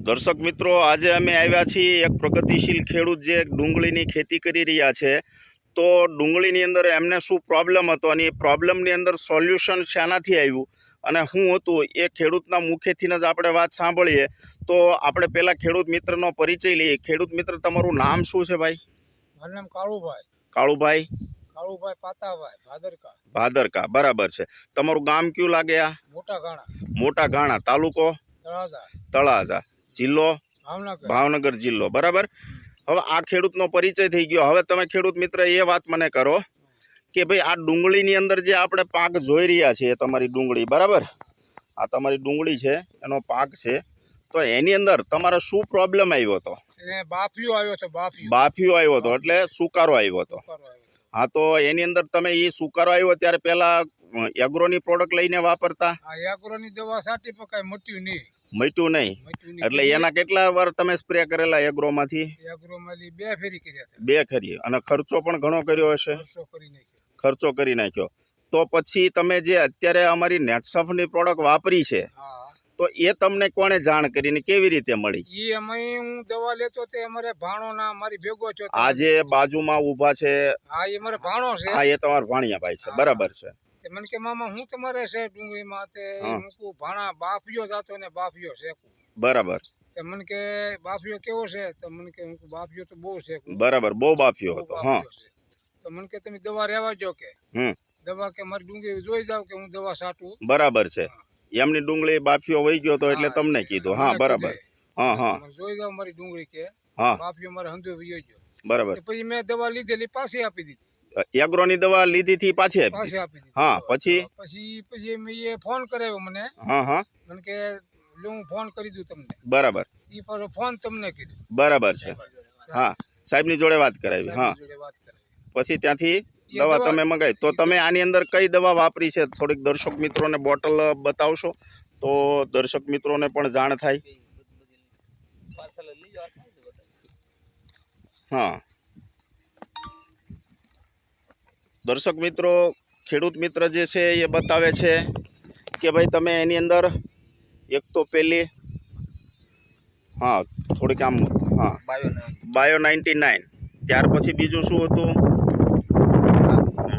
દર્શક મિત્રો, આજે અમે આવ્યા છીએ એક પ્રગતિશીલ ખેડૂત જે ડુંગળીની ખેતી કરી રહ્યા છે. તો ડુંગળીની અંદર એમને શું પ્રોબ્લેમ હતો અને એ પ્રોબ્લેમની અંદર સોલ્યુશન શાનાથી આવ્યું અને શું હતું એ ખેડૂતના મુખેથી જ આપણે વાત સાંભળીએ. તો આપણે પહેલાં ખેડૂત મિત્રનો પરિચય લઈએ. ખેડૂત મિત્ર, તમારું નામ શું છે ભાઈ? મારું નામ કાળુભાઈ. કાળુભાઈ પાતાભાઈ ભાદરકા. ભાદરકા, બરાબર છે. તમારું ગામ કયું લાગે? આ મોટા ઘાણા, તાલુકો તળાજા, જિલ્લો ભાવનગર જિલ્લો, બરાબર. હવે આ ખેડૂતનો પરિચય થઈ ગયો. હવે તમે ખેડૂત મિત્ર એ વાત મને કરો કે ભાઈ આ ડુંગળીની અંદર જે આપણે પાક જોઈ રહ્યા છીએ, તમારી ડુંગળી, બરાબર, આ તમારી ડુંગળી છે, એનો પાક છે. તો એની અંદર તમારે શું પ્રોબ્લેમ આવ્યો હતો? બાફિયો આવ્યો હતો એટલે સુકારો આવ્યો હતો. હા, તો એની અંદર તમે એ સુકારો આવ્યો ત્યારે પેલા એગ્રોની પ્રોડક્ટ લઈને વાપરતા? એગ્રોની દવા સાટી પકાય, મટ્યું નહીં. એટલે એના કેટલા વાર તમે સ્પ્રે કરેલા એગ્રોમાંથી? એગ્રોમાંથી 2 ફેરી કર્યા. 2 ફેરી. અને ખર્ચો પણ ઘણો કર્યો હશે? ખર્ચો કરી નાખ્યો. તો પછી તમે જે અત્યારે અમારી નેટસફની પ્રોડક્ટ વાપરી છે, તો એ તમને કોણે જાણ કરીને કેવી રીતે મળી? એ અમે હું દવા લેતો તે અમારે ભાણો ના મારી ભેગો છો. આ જે બાજુમાં ઊભા છે, હા, એ મારો ભાણો છે. હા, એ તમારા ભાણિયા ભાઈ છે, બરાબર છે. મને કે મામા હું તમારે છે ડુંગળીમાં તે હું ભાણા બાફિયો જાતો ને બાફિયો શેકું. બરાબર. મને કે બાફિયો કેવો છે? તો મને કે બાફિયો તો બહુ છે. બરાબર, બહુ બાફિયો હતો. હા, તો મને કે તમે દવા રહેવા જો કે દવા કે મારી ડુંગળી જોઈ જાવ કે હું દવા સાટું. બરાબર છે. એમની ડુંગળી બાફિયો વહી ગયો તો એટલે તમને કીધું. હા, બરાબર. હા હા, જોઈ જાવ મારી ડુંગળી કે હા, બાફિયો મારે હંધો વહી ગયો. બરાબર. પછી મેં દવા લીધેલી, પાછી આપી દીધી. એગ્રોની દવા લીધી થી પાછી આપી દીધી. હા, પછી મેં એ ફોન કરાવ્યો મને. હા હા, મને કે હું ફોન કરી દઉં તમને. બરાબર. એ પર ફોન તમને કીધું. બરાબર છે. હા, સાહેબની જોડે વાત કરાવી. હા, પછી ત્યાંથી દવા તમે મંગાવી. તો તમે આની અંદર કઈ દવા વાપરી છે થોડીક દર્શક મિત્રોને બોટલ બતાવશો તો દર્શક મિત્રોને પણ જાણ થાય. હા, દર્શક મિત્રો, ખેડૂત મિત્ર જે છે એ બતાવે છે કે ભાઈ તમે એની અંદર એક તો પેલી, હા, થોડીક આમ, હા, બાયો 99. ત્યાર પછી બીજું શું હતું?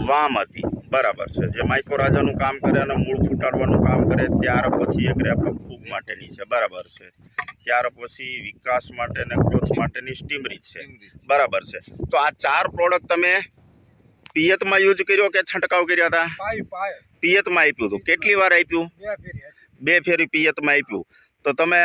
વામ હતી, બરાબર છે, જે માઇક્રો રાજાનું કામ કરે અને મૂળ ફૂટાડવાનું કામ કરે. ત્યાર પછી એક રેપક ફૂગ માટેની છે, બરાબર છે. ત્યાર પછી વિકાસ માટે અને ગ્રોથ માટેની સ્ટીમરીચ છે, બરાબર છે. તો આ 4 પ્રોડક્ટ તમે પિયતમાં યુઝ કર્યો કે છંટકાવ કર્યા હતા? પિયતમાં આપ્યું હતું. કેટલી વાર આપ્યું? 2 ફેરી. 2 ફેરી પિયતમાં આપ્યું. તો તમે